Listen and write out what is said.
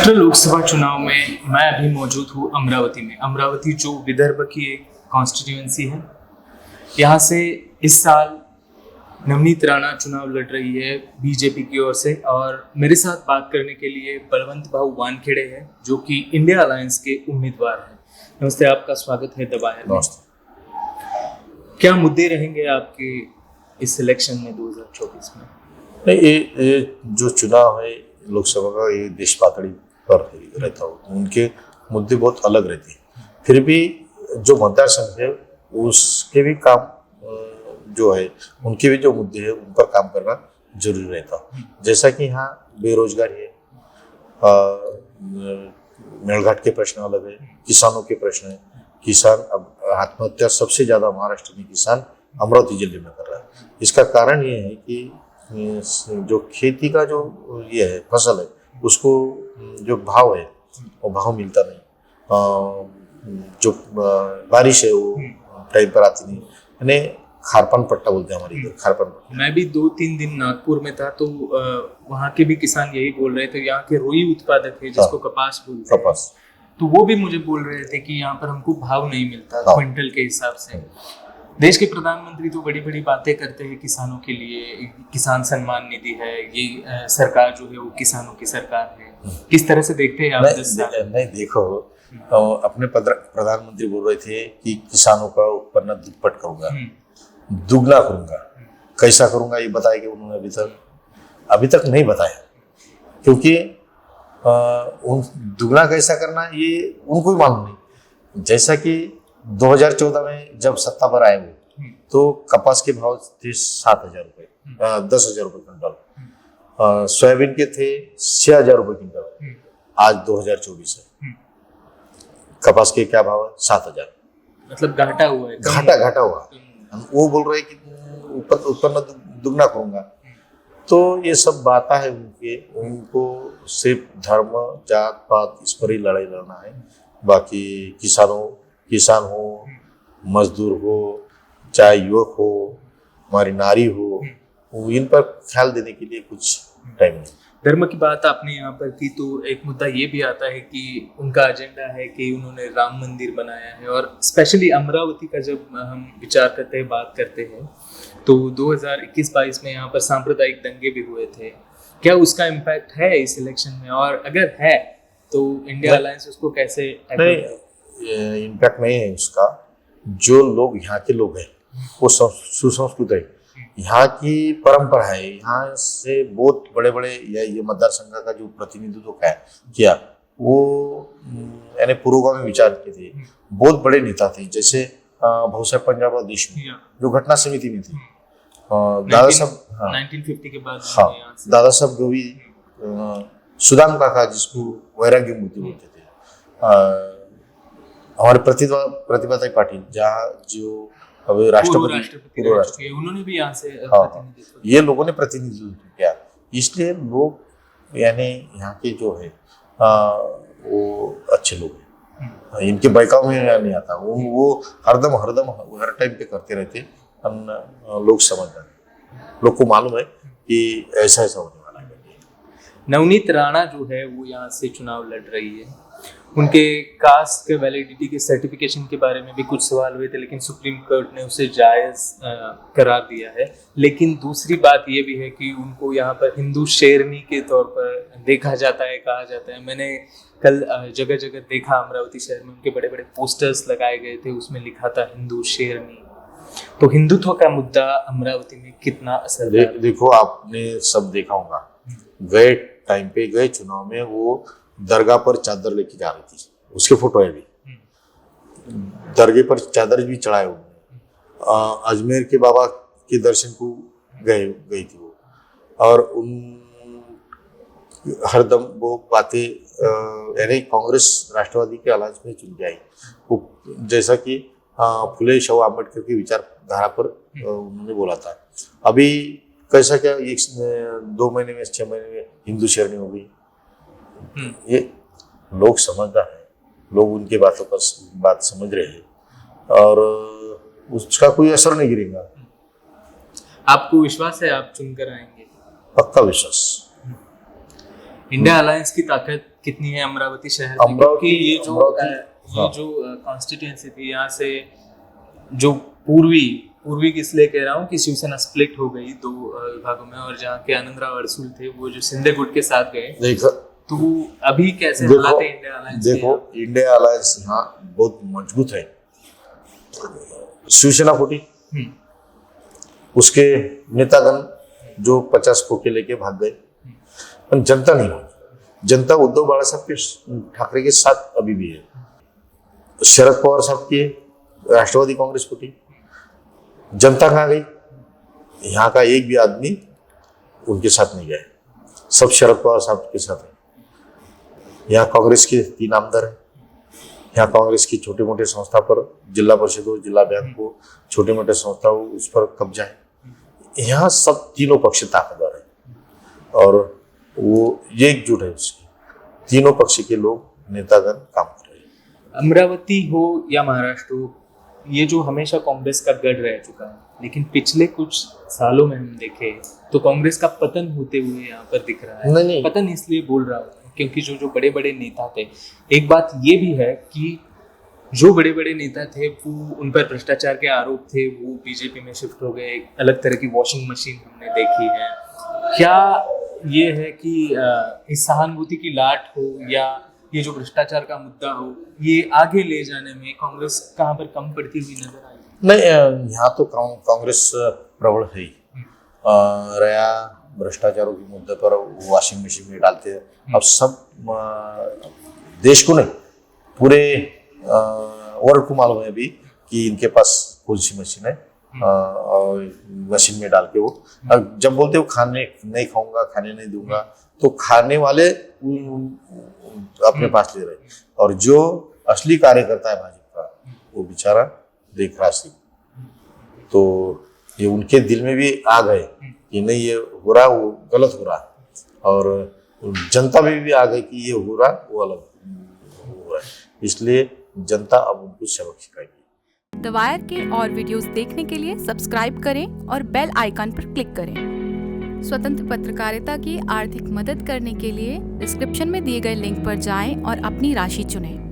महाराष्ट्र लोकसभा चुनाव में मैं अभी मौजूद हूँ अमरावती में। अमरावती जो विदर्भ की एक कॉन्स्टिट्यूएंसी है, यहाँ से इस साल नवनीत राणा चुनाव लड़ रही है बीजेपी की ओर से। और मेरे साथ बात करने के लिए बलवंत भाऊ वानखेड़े हैं, जो कि इंडिया अलायंस के उम्मीदवार हैं। नमस्ते, आपका स्वागत है दबाया में। क्या मुद्दे रहेंगे आपके इस इलेक्शन में 2024 में? नहीं, ये जो चुनाव है लोकसभा का, ये देश पातळी पर रहता हो, उनके मुद्दे बहुत अलग रहते हैं। फिर भी जो मतदार संघ है उसके भी काम जो है, उनके भी जो मुद्दे हैं उन पर काम करना जरूरी रहता है। जैसा कि यहाँ बेरोजगारी है, मेलघाट के प्रश्न अलग है, किसानों के प्रश्न है। किसान अब आत्महत्या सबसे ज्यादा महाराष्ट्र में किसान अमरावती जिले में कर रहा है। इसका कारण ये है कि जो खेती का जो ये है फसल है, उसको जो भाव है वो भाव मिलता नहीं। जो बारिश है वो टाइम पर आती नहीं, यानी खारपन पट्टा बोलते हैं हमारे इधर, खारपन पट्टा। मैं भी 2-3 दिन नागपुर में था, तो वहाँ के भी किसान यही बोल रहे थे। यहाँ के रुई उत्पादक है जिसको कपास बोलते हैं, कपास, तो वो भी मुझे बोल रहे थे कि यहाँ पर हमको भाव नहीं मिलता क्विंटल के हिसाब से। देश के प्रधानमंत्री तो बड़ी बड़ी बातें करते हैं किसानों के लिए, किसान सम्मान निधि है, ये सरकार जो है वो किसानों की सरकार है। किस तरह से देखते हैं आप? नहीं देखो, अपने प्रधानमंत्री बोल रहे थे कि किसानों का उत्पन्न दुप्पट करूंगा, दुगना करूंगा। कैसा करूंगा ये बताएंगे उन्होंने अभी तक नहीं बताया, क्योंकि दुगना कैसा करना ये उनको भी मालूम नहीं। जैसा कि 2014 में जब सत्ता पर आए वो, तो कपास के भाव थे 7,000 रुपये, 10,000 रुपये क्विंटल। सोयाबीन के थे 6,000 रुपये क्विंटल। आज 2024 है, कपास के क्या भाव है? 7,000। मतलब घाटा हुआ है, घाटा हुआ। वो बोल रहे कि उत्पन्न दुगना करूंगा। तो ये सब बातें है उनको सिर्फ धर्म, जात पात इस पर ही लड़ाई लड़ना है। बाकी किसान हो, मजदूर हो, चाहे युवक हो, हमारी नारी हो, इन पर ख्याल देने के लिए कुछ टाइम नहीं। धर्म की बात आपने यहाँ पर की, तो एक मुद्दा ये भी आता है कि उनका एजेंडा है कि उन्होंने राम मंदिर बनाया है। और स्पेशली अमरावती का जब हम विचार करते हैं, बात करते हैं, तो 2021-22 में यहाँ पर सांप्रदायिक दंगे भी हुए थे। क्या उसका इम्पैक्ट है इस इलेक्शन में? और अगर है तो इंडिया अलायंस उसको कैसे इम्पैक्ट नहीं है उसका। जो लोग यहाँ के लोग हैं वो सुसंस्कृत है, यहाँ की परंपरा है। यहाँ से बहुत बड़े बड़े ये मतदार संघ का जो प्रतिनिधित्व किया वो यानी पुरोगामी विचार के थे, बहुत बड़े नेता थे। जैसे भाऊसाहेब पंजाबराव देशमुख जो घटना समिति में थे, दादा साहब 1950 के बाद, दादा साहब गोवी, सुदाम काका जिसको वैराग्य मूर्ति बोलते थे, हमारे प्रतिभाताई पाटिल जहाँ जो अभी राष्ट्रपति उन्होंने भी यहाँ से ये लोगों ने प्रतिनिधित्व किया। इसलिए लोग यानी यहाँ के जो है वो अच्छे लोग हैं, इनके बहकाव में नहीं आता। वो हरदम हर टाइम पे करते रहते। लोग समझ रहे, लोग को मालूम है कि ऐसा होने वाला है। नवनीत राणा जो है वो यहाँ से चुनाव लड़ रही है। उनके कास्ट के वैलिडिटी के सर्टिफिकेशन के बारे में भी कुछ सवाल हुए थे, लेकिन सुप्रीम कोर्ट ने उसे जायज़ करार दिया है। लेकिन दूसरी बात ये भी है कि उनको यहाँ पर हिंदू शेरनी के तौर पर देखा जाता है, कहा जाता है। मैंने कल जगह जगह देखा अमरावती शहर में उनके बड़े बड़े पोस्टर्स लगाए गए थे, उसमें लिखा था हिंदू शेरनी। तो हिंदुत्व का मुद्दा अमरावती में कितना असर देखो, आपने सब देखा होगा, गए चुनाव में वो दरगाह पर चादर लेके जा रही थी, उसके फोटो है भी, दरगाह पर चादर भी चढ़ाए हुए। अजमेर के बाबा के दर्शन को गई थी वो, और हरदम वो बातें यानी कांग्रेस राष्ट्रवादी के अलायंस में चुन के आई। जैसा कि फुले शाहू आम्बेडकर की विचारधारा पर उन्होंने बोला था। अभी कैसा क्या 2 महीने में 6 महीने में हिंदू शेरनी हो गई। ये लोग समझदार है, लोग उनके बात समझ रहे हैं और उसका कोई असर नहीं गिरेगा। आपको विश्वास है आप चुनकर आएंगे? पक्का विश्वास। इंडिया अलायंस की ताकत कितनी है अमरावती शहर में? क्योंकि ये जो कॉन्स्टिट्यूएंसी थी, यहाँ से जो पूर्वी इसलिए कह रहा हूँ कि शिवसेना स्प्लिट हो गई 2 विभागों में, और जहाँ के आनंदराव अडसूल थे वो जो शिंदे गुट के साथ गए, तो अभी कैसे हालात है इंडिया अलायंस? देखो, इंडिया अलायंस यहाँ बहुत मजबूत है। शिवसेना फूटी, उसके नेतागण जो 50 खोखे लेके भाग गए, पर जनता नहीं हुई। जनता उद्धव बाला साहब ठाकरे के साथ अभी भी है। शरद पवार साहब की राष्ट्रवादी कांग्रेस फूटी, जनता कहाँ गई? यहाँ का एक भी आदमी उनके साथ नहीं गया, सब शरद पवार साहब के साथ है। यहाँ कांग्रेस के 3 आमदार है। यहाँ कांग्रेस की छोटे मोटे संस्था पर, जिला परिषद हो, जिला बैंक हो, छोटे मोटे संस्था हो, उस पर कब्जा है। यहाँ सब तीनों पक्ष ताकतवर है और वो एकजुट है, उसकी तीनों पक्ष के लोग नेतागण काम कर रहे हैं। अमरावती हो या महाराष्ट्र हो, ये जो हमेशा कांग्रेस का गढ़ रह चुका है, लेकिन पिछले कुछ सालों में हम देखे तो कांग्रेस का पतन होते हुए यहाँ पर दिख रहा है। नहीं। पतन इसलिए बोल रहा हूँ क्योंकि जो बड़े बड़े नेता थे, एक बात ये भी है कि जो बड़े बड़े नेता थे वो, उन पर भ्रष्टाचार के आरोप थे, वो बीजेपी में शिफ्ट हो गए। एक अलग तरह की वॉशिंग मशीन हमने देखी है। क्या ये है कि इस सहानुभूति की लाट हो या ये जो भ्रष्टाचार का मुद्दा हो, ये आगे ले जाने में कांग्रेस कहाँ पर कम पड़ती हुई नजर आई? नहीं, यहाँ तो कांग्रेस प्रबल है ही। रहा भ्रष्टाचारों के मुद्दे पर, वॉशिंग मशीन में डालते हैं। अब सब देश को नहीं, पूरे वर्ल्ड को मालूम है अभी कि इनके पास कौन सी मशीन है, और मशीन में डाल के वो जब बोलते हो खाने नहीं खाऊंगा, खाने नहीं दूंगा, तो खाने वाले अपने पास ले रहे, और जो असली कार्यकर्ता है भाजपा का, वो बेचारा देख रहा सी। तो ये उनके दिल में भी आ गए कि नहीं, ये हो रहा, वो गलत हो रहा, और जनता में भी आ गई कि ये हो रहा, वो अलग हो रहा है। इसलिए जनता अब उनको सबक सिखाएगी। द वायर के और वीडियोस देखने के लिए सब्सक्राइब करें और बेल आइकन पर क्लिक करें। स्वतंत्र पत्रकारिता की आर्थिक मदद करने के लिए डिस्क्रिप्शन में दिए गए लिंक पर जाएं और अपनी राशि चुनें।